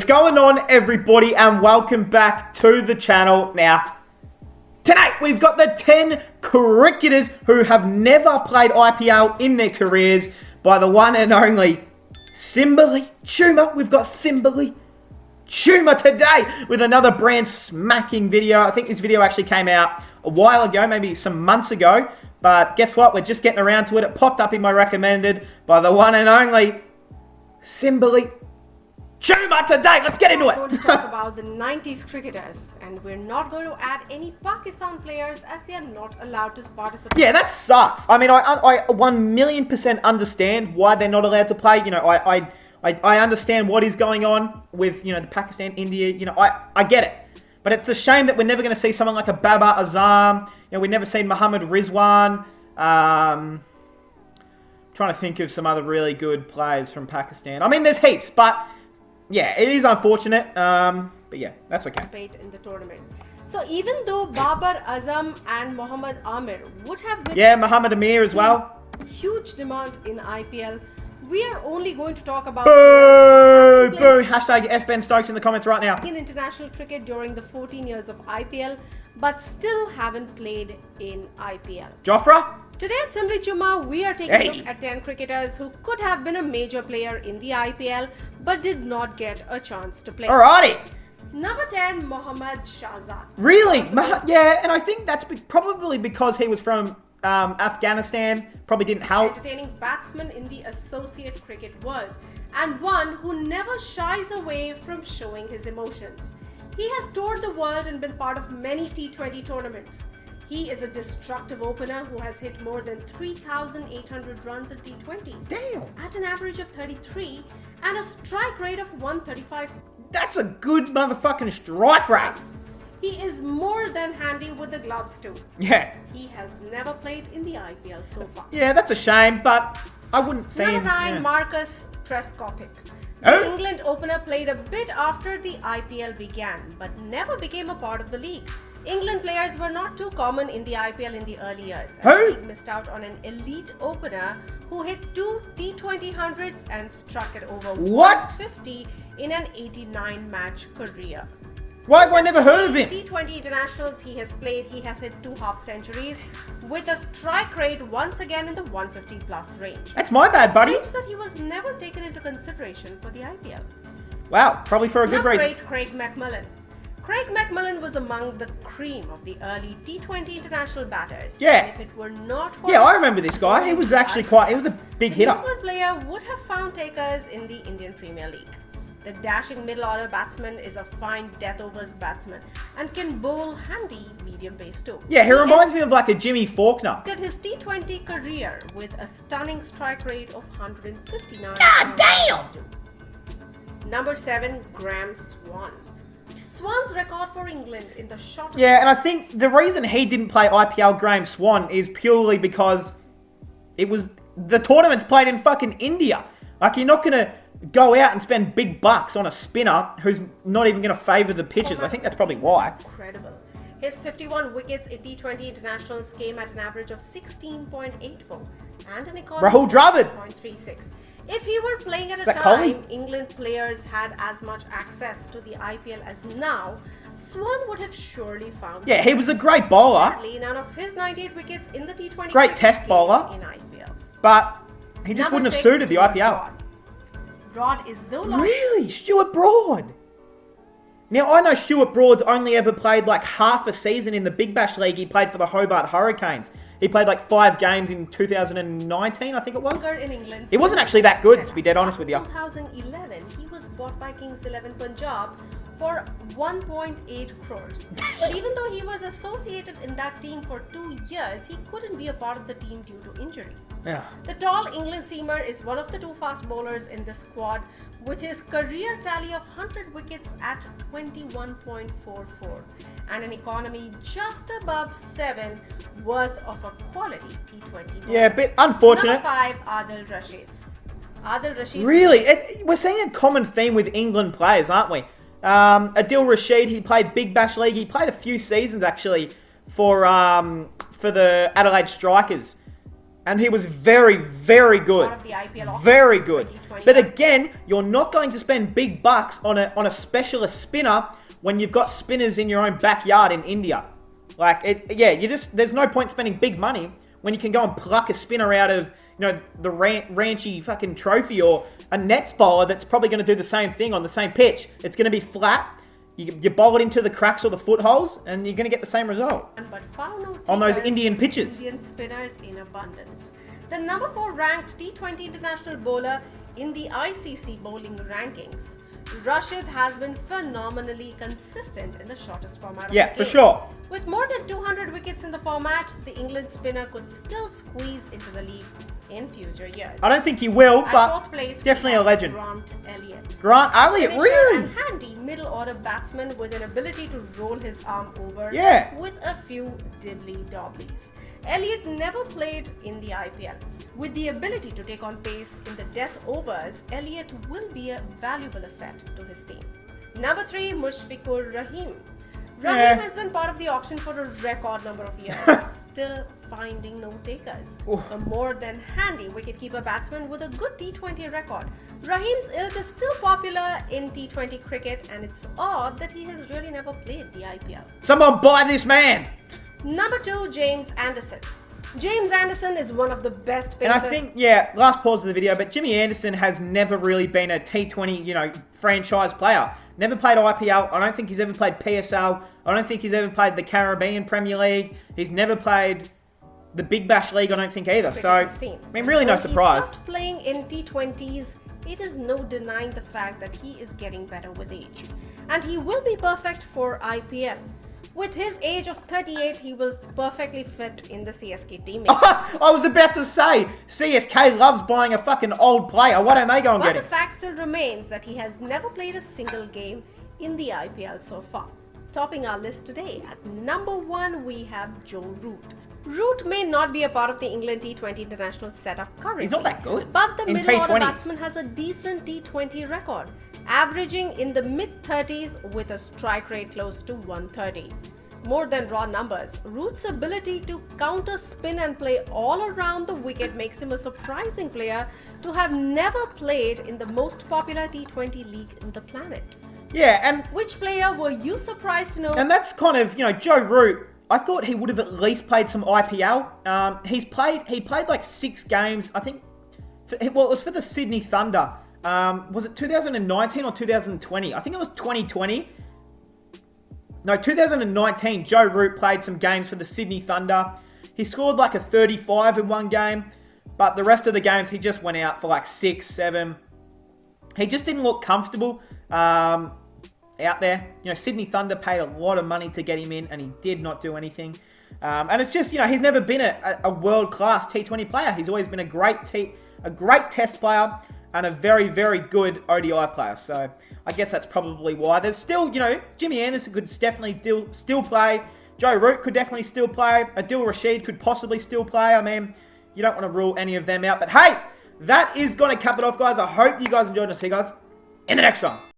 What's going on, everybody, and welcome back to the channel. Now, tonight we've got the 10 cricketers who have never played IPL in their careers by the one and only Simbali Chuma. We've got Simbali Chuma today with another brand smacking video. I think this video actually came out a while ago, maybe some months ago. But guess what? We're just getting around to it. It popped up in my recommended by the one and only Simbali Chuma today. Let's get into it. We're going to talk about the 90s cricketers, and we're not going to add any Pakistan players as they are not allowed to participate. Yeah, that sucks. I mean, I 1,000,000% understand why they're not allowed to play. You know, I understand what is going on with, you know, the Pakistan, India. You know, I get it. But it's a shame that we're never going to see someone like a Babar Azam. You know, we've never seen Muhammad Rizwan. Trying to think of some other really good players from Pakistan. I mean, there's heaps, but yeah, it is unfortunate. But yeah, that's okay. In the tournament. So even though Babar Azam and Mohammad Amir would have been Muhammad Amir as well. huge demand in IPL, we are only going to talk about Boo! Boo! Hashtag F Ben Stokes in the comments right now. in international cricket during the 14 years of IPL, but still haven't played in IPL. Jofra? Today at Simbali Chuma, we are taking a look at 10 cricketers who could have been a major player in the IPL, but did not get a chance to play. Alrighty. Number 10, Mohammad Shahzad. Really? Yeah, and I think that's probably because he was from Afghanistan. Probably didn't help. Entertaining batsman in the associate cricket world, and one who never shies away from showing his emotions. He has toured the world and been part of many T20 tournaments. He is a destructive opener who has hit more than 3,800 runs in T20s. Damn. At an average of 33 and a strike rate of 135. That's a good motherfucking strike rate. He is more than handy with the gloves too. Yeah. He has never played in the IPL so far. Yeah, that's a shame, but I wouldn't say Number him. 9, Yeah. Marcus Trescothick. Oh. The England opener played a bit after the IPL began, but never became a part of the league. England players were not too common in the IPL in the early years. And Who? the league missed out on an elite opener who hit 2 T20 hundreds and struck at over What? 150 in an 89-match career. Why have I never heard of him? T20 internationals he has played, he has hit 2 half-centuries with a strike rate once again in the 150 plus range. That's my bad, buddy. Strange that he was never taken into consideration for the IPL. Wow, probably for a good Number reason. 8, Craig McMillan. Craig McMillan was among the cream of the early T20 international batters. Yeah. And if it were not for Yeah, I remember this guy. He was actually he was a big the hitter. New Zealand player would have found takers in the Indian Premier League. The dashing middle order batsman is a fine death overs batsman and can bowl handy medium pace too. Yeah, he reminds me of like a Jimmy Faulkner. Did his T20 career with a stunning strike rate of 159. God damn! Number 7, Graham Swan. Swan's record for England in the shortest. Yeah, and I think the reason he didn't play IPL Graham Swan is purely because it was the tournament's played in fucking India. Like, you're not gonna go out and spend big bucks on a spinner who's not even gonna favour the pitches. I think that's probably why. Incredible. His 51 wickets in T20 internationals came at an average of 16.84 and an economy Rahul of Dravid. 6.36. If he were playing at a that time Kohli? England players had as much access to the IPL as now, Swan would have surely found. Yeah, he was a great bowler, Sadly, none of his 98 wickets in the T20 Great cricket test came bowler. in IPL. but he just Number wouldn't have 6, suited the Stuart IPL. Broad is no longer. Really? Stuart Broad? Now, I know Stuart Broad's only ever played like half a season in the Big Bash League. He played for the Hobart Hurricanes. He played like 5 games in 2019, I think it was. In England, It wasn't actually that good, to be dead honest with you. In 2011, he was bought by Kings 11 Punjab for 1.8 crores. But even though he was associated in that team for 2 years, he couldn't be a part of the team due to injury. Yeah. The tall England seamer is one of the 2 fast bowlers in the squad with his career tally of 100 wickets at 21.44 and an economy just above 7 worth of a quality T20 bowler. Yeah, a bit unfortunate. Number 5, Adil Rashid. Adil Rashid. Really? We're seeing a common theme with England players, aren't we? Adil Rashid, he played Big Bash League. He played a few seasons, actually, for the Adelaide Strikers. And he was very, very good. Part of the IPL auction Very good. 2020. But again, you're not going to spend big bucks on a specialist spinner when you've got spinners in your own backyard in India. There's no point spending big money when you can go and pluck a spinner out of, the ranchy fucking trophy, or a nets bowler that's probably going to do the same thing on the same pitch. It's going to be flat. You bowl it into the cracks or the footholes, and you're going to get the same result. But far no On those takers Indian with pitches. Indian spinners in abundance. The number 4 ranked T20 international bowler in the ICC bowling rankings, Rashid has been phenomenally consistent in the shortest format of the Yeah, game. for sure. With more than 200 wickets in the format, the England spinner could still squeeze into the league in future years. I don't think he will, At but 4th place, we definitely a have legend. Grant Elliott. Grant Elliott, Finisher really? and handy middle order batsman with an ability to roll his arm over Yeah. with a few dibbly-dobblies. Elliott never played in the IPL. With the ability to take on pace in the death overs, Elliott will be a valuable asset to his team. Number 3, Mushfiqur Rahim. Rahim Yeah. has been part of the auction for a record number of years, still finding no takers. Oof. A more than handy wicketkeeper batsman with a good T20 record. Rahim's ilk is still popular in T20 cricket, and it's odd that he has really never played the IPL. Someone buy this man! Number 2, James Anderson. James Anderson is one of the best And pacers. I think, last pause of the video, but Jimmy Anderson has never really been a T20, franchise player. Never played IPL. I don't think he's ever played PSL. I don't think he's ever played the Caribbean Premier League. He's never played the Big Bash League, I don't think either. So, I mean, really no When surprise. he stopped playing in T20s, it is no denying the fact that he is getting better with age. And he will be perfect for IPL. With his age of 38, he will perfectly fit in the CSK team. I was about to say, CSK loves buying a fucking old player. Why don't they go and But get the him? fact still remains that he has never played a single game in the IPL so far. Topping our list today, at number 1, we have Joe Root. Root may not be a part of the England T20 international setup currently. He's not that good But the in middle order T20s. batsman has a decent T20 record, averaging in the mid-30s with a strike rate close to 130. More than raw numbers, Root's ability to counter spin and play all around the wicket makes him a surprising player to have never played in the most popular T20 league in the planet. Yeah, and Which player were you surprised to know? that's kind of, Joe Root. I thought he would have at least played some IPL. He played like 6 games, I think. It was for the Sydney Thunder. Was it 2019 or 2020? I think it was 2020. No, 2019, Joe Root played some games for the Sydney Thunder. He scored like a 35 in one game, but the rest of the games he just went out for like 6, 7. He just didn't look comfortable out there. Sydney Thunder paid a lot of money to get him in, and he did not do anything. And it's just, he's never been a world-class T20 player. He's always been a great test player and a very, very good ODI player. So I guess that's probably why. There's still, Jimmy Anderson could definitely still play. Joe Root could definitely still play. Adil Rashid could possibly still play. I mean, you don't want to rule any of them out. But hey, that is going to cap it off, guys. I hope you guys enjoyed, and I'll see you guys in the next one.